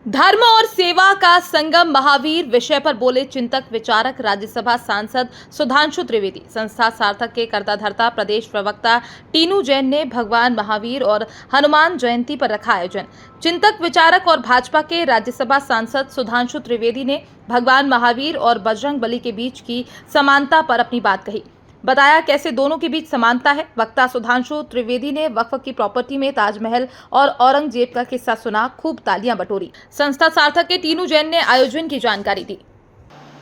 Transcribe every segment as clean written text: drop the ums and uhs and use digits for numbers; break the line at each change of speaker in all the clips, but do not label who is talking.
धर्म और सेवा का संगम महावीर विषय पर बोले चिंतक विचारक राज्यसभा सांसद सुधांशु त्रिवेदी। संस्था सार्थक के कर्ताधर्ता प्रदेश प्रवक्ता टीनू जैन ने भगवान महावीर और हनुमान जयंती पर रखा आयोजन। चिंतक विचारक और भाजपा के राज्यसभा सांसद सुधांशु त्रिवेदी ने भगवान महावीर और बजरंग बली के बीच की समानता पर अपनी बात कही। बताया कैसे दोनों के बीच समानता है। वक्ता सुधांशु त्रिवेदी ने वक्फ की प्रॉपर्टी में ताजमहल और औरंगजेब का किस्सा सुना, खूब तालियां बटोरी। संस्था सार्थक के टीनू जैन ने आयोजन की जानकारी दी।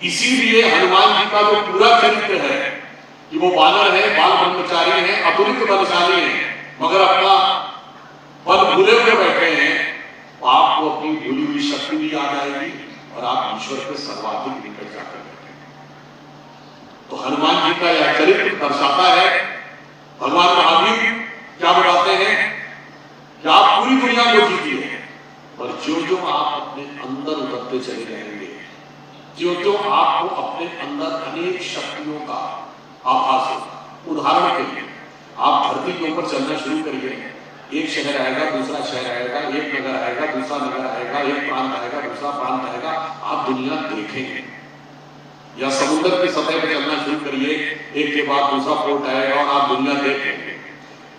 इसीलिए हनुमान जी का जो पूरा चरित्र है कि वो बानर है, बाल ब्रह्मचारी है, अतुलित बलशाली है, मगर अपना बल भूले हुए बैठे हैं। आपको अपनी भूली हुई शक्ति भी याद आएगी और आप ईश्वर के सर्वाधिक निकट जाकर तो हनुमान जी का यह चरित्र दर्शाता है। भगवान महावीर क्या बताते हैं कि आप पूरी दुनिया को जीतिए, पर जो आप अपने अंदर उतरते चले जाएंगे, जो आपको अपने अंदर अनेक शक्तियों का आभास होगा। उदाहरण के लिए आप धरती के ऊपर चलना शुरू करिए, एक शहर आएगा, दूसरा शहर आएगा, एक नगर आएगा, दूसरा नगर आएगा, एक प्रांत आएगा, दूसरा प्रांत आएगा, आप दुनिया देखेंगे। या समुद्र की सतह पर चलना शुरू करिए, एक के बाद दूसरा पोर्ट आएगा और आप दुनिया देखेंगे।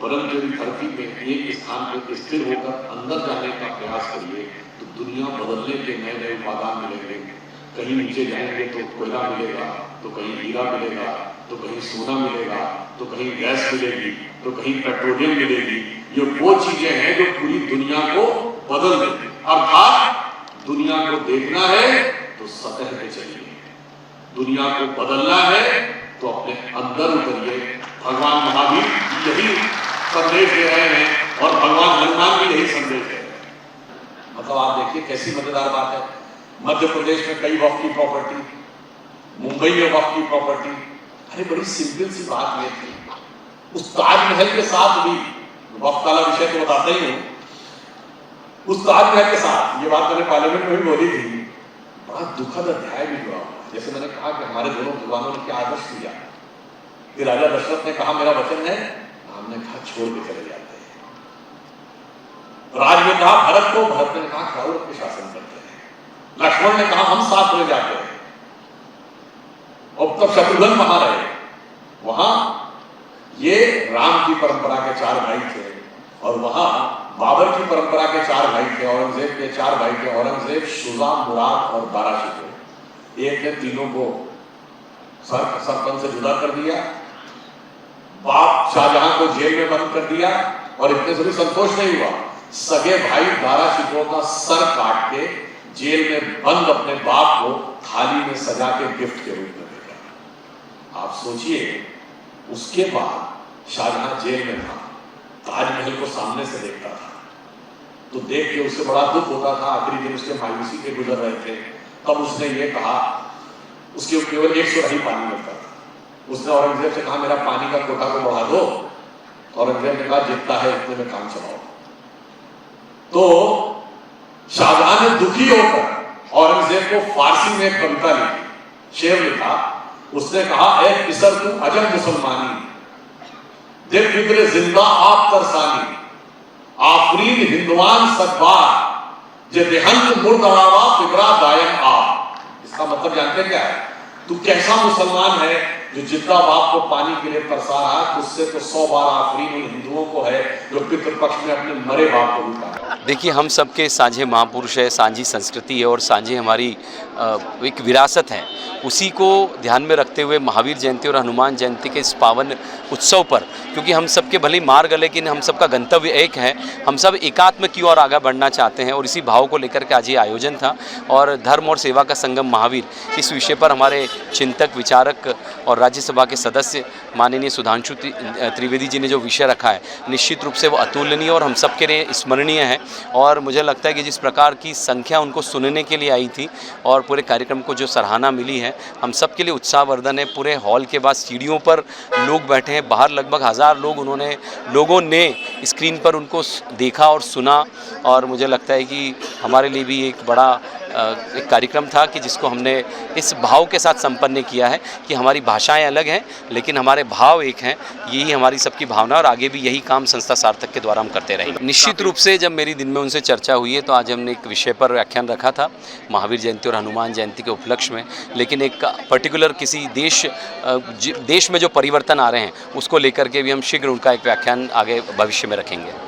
परंतु यदि धरती में एक स्थान पर स्थिर होकर अंदर जाने का प्रयास करिए तो दुनिया बदलने के नए नए उपादान मिलेंगे। कहीं नीचे जाएंगे तो कोयला मिलेगा, तो कहीं हीरा मिलेगा, तो कहीं सोना मिलेगा, तो कहीं गैस मिलेगी, तो कहीं पेट्रोलियम मिलेगी। ये वो चीजें हैं जो पूरी दुनिया को बदल देंगे। अर्थात दुनिया को देखना है तो सतह पे चलिए, दुनिया को बदलना है तो अपने अंदर उतरिए। भगवान महावीर यही संदेश दे रहे हैं और भगवान हनुमान भी यही संदेश दे रहे हैं। मतलब आप देखिए कैसी मजेदार बात है। मध्य प्रदेश में कई वक्फ की प्रॉपर्टी, मुंबई में वक्फ की प्रॉपर्टी। अरे बड़ी सिंपल सी बात ये थी, उस ताजमहल के साथ भी, वक्फ वाला विषय तो बताता ही हूँ, उस ताजमहल के साथ, ये बात मैंने पार्लियामेंट में भी बोली थी, बड़ा दुखद अध्याय भी हुआ। जैसे मैंने कहा कि हमारे दोनों भगवानों ने क्या आदर्श दिया कि राजा दशरथ ने कहा मेरा वचन है, हमने कहा छोड़ के चले जाते हैं। राज ने कहा भरत को, भरत ने कहा खड़ाऊ के शासन करते हैं। लक्ष्मण ने कहा हम साथ हो जाते हैं। और तब शत्रुघ्न वहां रहे। वहां ये राम की परंपरा के 4 भाई थे और वहां बाबर की परंपरा के 4 भाई थे, औरंगजेब के 4 भाई थे। औरंगजेब, शुजा, मुराद और दाराशिकोह। एक ने तीनों को सरपंच से जुदा कर दिया, बाप शाहजहां को जेल में बंद कर दिया और इतने से भी संतोष नहीं हुआ, सगे भाई दाराशिकोह का सर काट के जेल में बंद अपने बाप को थाली में सजा के गिफ्ट के रूप में भेजा। आप सोचिए, उसके बाद शाहजहां जेल में था, ताजमहल को सामने से देखता था तो देख के उसे बड़ा दुख होता था। आखिरी दिन उसके मायूसी के गुजर रहे थे, तब उसने ये कहा, उसके केवल 1 सुराही पानी मिलता था। उसने औरंगजेब से कहा मेरा पानी का कोटा को बढ़ा दो। औरंगजेब ने कहा जितना है उतने में काम चलाओ। तो शाहजहां ने दुखी होकर औरंगजेब को फारसी में एक कविता लिखी, शेर लिखा। उसने कहा ए पिसर तू अजब मुसलमानी, दिल फिक्र जिंदा आप तरसानी, आफरीन हिंदुआन सदबार, जे देहंत मुर्दवावा फिक्रा दायम आप। इसका मतलब जानते क्या है? तू कैसा मुसलमान है जो जितना बाप को पानी के लिए तरसा रहा है, उससे तो 100 बार आफरीन उन हिंदुओं को है जो पितृपक्ष में अपने मरे बाप को लूटा।
देखिए, हम सबके साझे महापुरुष है, साझी संस्कृति है और साझे हमारी एक विरासत है। उसी को ध्यान में रखते हुए महावीर जयंती और हनुमान जयंती के इस पावन उत्सव पर, क्योंकि हम सबके भले मार्ग है लेकिन हम सबका गंतव्य एक है, हम सब एकात्म की ओर आगे बढ़ना चाहते हैं और इसी भाव को लेकर के आज ये आयोजन था। और धर्म और सेवा का संगम महावीर, इस विषय पर हमारे चिंतक विचारक और राज्यसभा के सदस्य माननीय सुधांशु त्रिवेदी जी ने जो विषय रखा है, निश्चित रूप से वो अतुलनीय और हम सबके लिए स्मरणीय है। और मुझे लगता है कि जिस प्रकार की संख्या उनको सुनने के लिए आई थी और पूरे कार्यक्रम को जो सराहना मिली है, हम सब के लिए उत्साहवर्धन है। पूरे हॉल के बाद सीढ़ियों पर लोग बैठे हैं, बाहर लगभग 1000 लोगों ने स्क्रीन पर उनको देखा और सुना। और मुझे लगता है कि हमारे लिए भी एक बड़ा एक कार्यक्रम था कि जिसको हमने इस भाव के साथ संपन्न किया है कि हमारी भाषाएं अलग हैं लेकिन हमारे भाव एक हैं। यही हमारी सबकी भावना और आगे भी यही काम संस्था सार्थक के द्वारा हम करते रहेंगे। निश्चित रूप से जब मेरी दिन में उनसे चर्चा हुई है तो आज हमने एक विषय पर व्याख्यान रखा था महावीर जयंती और हनुमान जयंती के उपलक्ष्य में, लेकिन एक पर्टिकुलर किसी देश में जो परिवर्तन आ रहे हैं उसको लेकर के भी हम शीघ्र उनका एक व्याख्यान आगे भविष्य में रखेंगे।